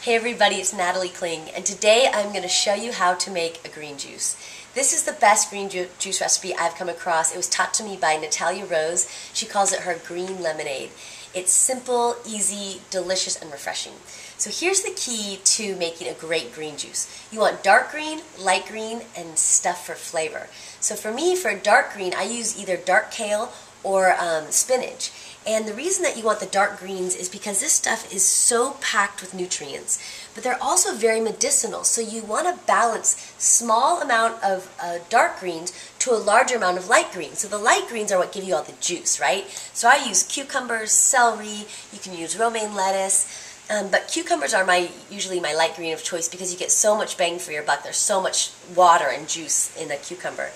Hey everybody, it's Natalie Kling, and today I'm going to show you how to make a green juice. This is the best green juice recipe I've come across. It was taught to me by Natalia Rose. She calls it her green lemonade. It's simple, easy, delicious, and refreshing. So here's the key to making a great green juice. You want dark green, light green, and stuff for flavor. So for me, for dark green, I use either dark kale or spinach. And the reason that you want the dark greens is because this stuff is so packed with nutrients, but they're also very medicinal. So you want to balance small amount of dark greens to a larger amount of light greens. So the light greens are what give you all the juice, right? So I use cucumbers, celery, you can use romaine lettuce, but cucumbers are usually my light green of choice because you get so much bang for your buck. There's so much water and juice in a cucumber.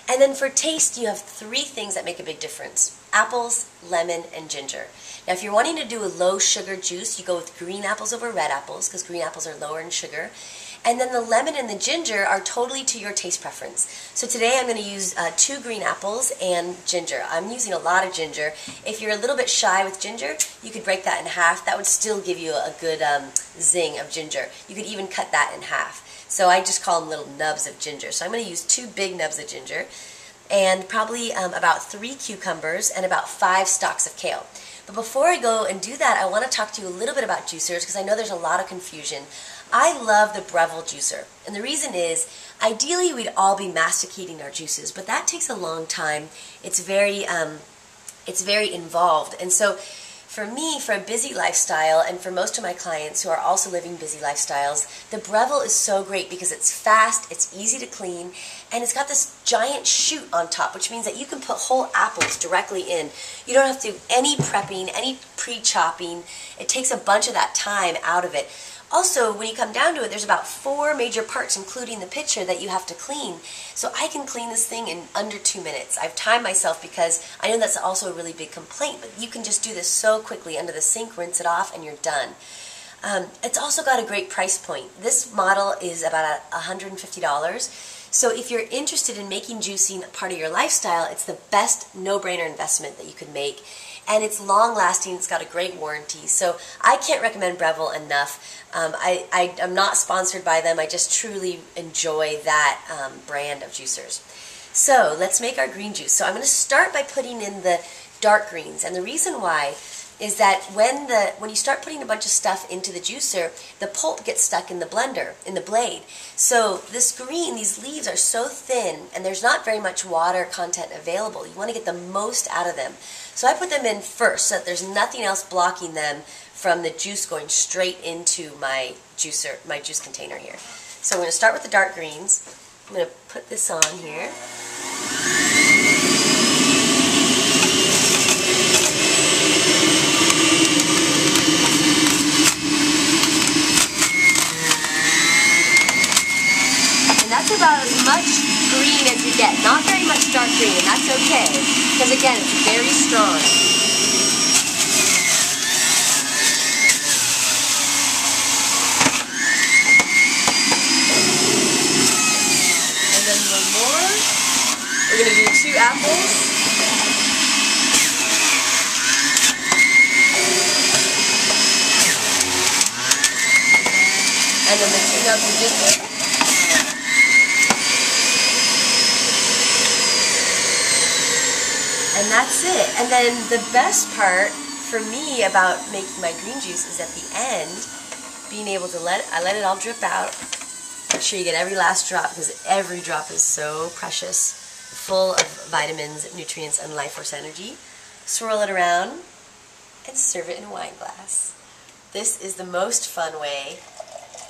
And then for taste, you have three things that make a big difference: apples, lemon, and ginger. Now if you're wanting to do a low sugar juice, you go with green apples over red apples because green apples are lower in sugar. And then the lemon and the ginger are totally to your taste preference. So today I'm going to use 2 green apples and ginger. I'm using a lot of ginger. If you're a little bit shy with ginger, you could break that in half. That would still give you a good zing of ginger. You could even cut that in half. So I just call them little nubs of ginger. So I'm going to use 2 big nubs of ginger and probably about 3 cucumbers and about 5 stalks of kale. But before I go and do that, I want to talk to you a little bit about juicers because I know there's a lot of confusion. I love the Breville juicer, and the reason is, ideally we'd all be masticating our juices, but that takes a long time. It's very involved, and so for me, for a busy lifestyle, and for most of my clients who are also living busy lifestyles, the Breville is so great because it's fast, it's easy to clean, and it's got this giant chute on top, which means that you can put whole apples directly in. You don't have to do any prepping, any pre-chopping. It takes a bunch of that time out of it. Also, when you come down to it, there's about 4 major parts, including the pitcher, that you have to clean. So I can clean this thing in under 2 minutes. I've timed myself because I know that's also a really big complaint, but you can just do this so quickly under the sink, rinse it off, and you're done. It's also got a great price point. This model is about $150. So if you're interested in making juicing a part of your lifestyle, it's the best no-brainer investment that you could make. And it's long-lasting, it's got a great warranty. So I can't recommend Breville enough. I'm not sponsored by them, I just truly enjoy that brand of juicers. So let's make our green juice. So I'm going to start by putting in the dark greens. And the reason why is that when you start putting a bunch of stuff into the juicer, the pulp gets stuck in the blender, in the blade. So this green, these leaves are so thin, and there's not very much water content available. You want to get the most out of them. So I put them in first so that there's nothing else blocking them from the juice going straight into my juicer, my juice container here. So I'm going to start with the dark greens. I'm going to put this on here. That's about as much green as you get. Not very much dark green, and that's okay, because again, it's very strong. And then one more. We're going to do 2 apples. And then the 2 nubs of ginger. And that's it. And then the best part for me about making my green juice is at the end, being able to I let it all drip out. Make sure you get every last drop because every drop is so precious, full of vitamins, nutrients, and life force energy. Swirl it around and serve it in a wine glass. This is the most fun way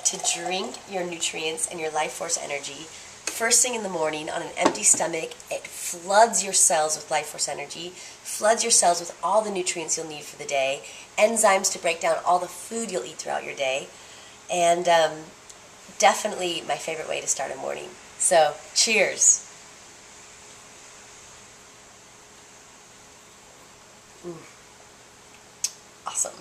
to drink your nutrients and your life force energy first thing in the morning on an empty stomach. It floods your cells with life force energy, floods your cells with all the nutrients you'll need for the day, enzymes to break down all the food you'll eat throughout your day, and definitely my favorite way to start a morning. So, cheers! Awesome.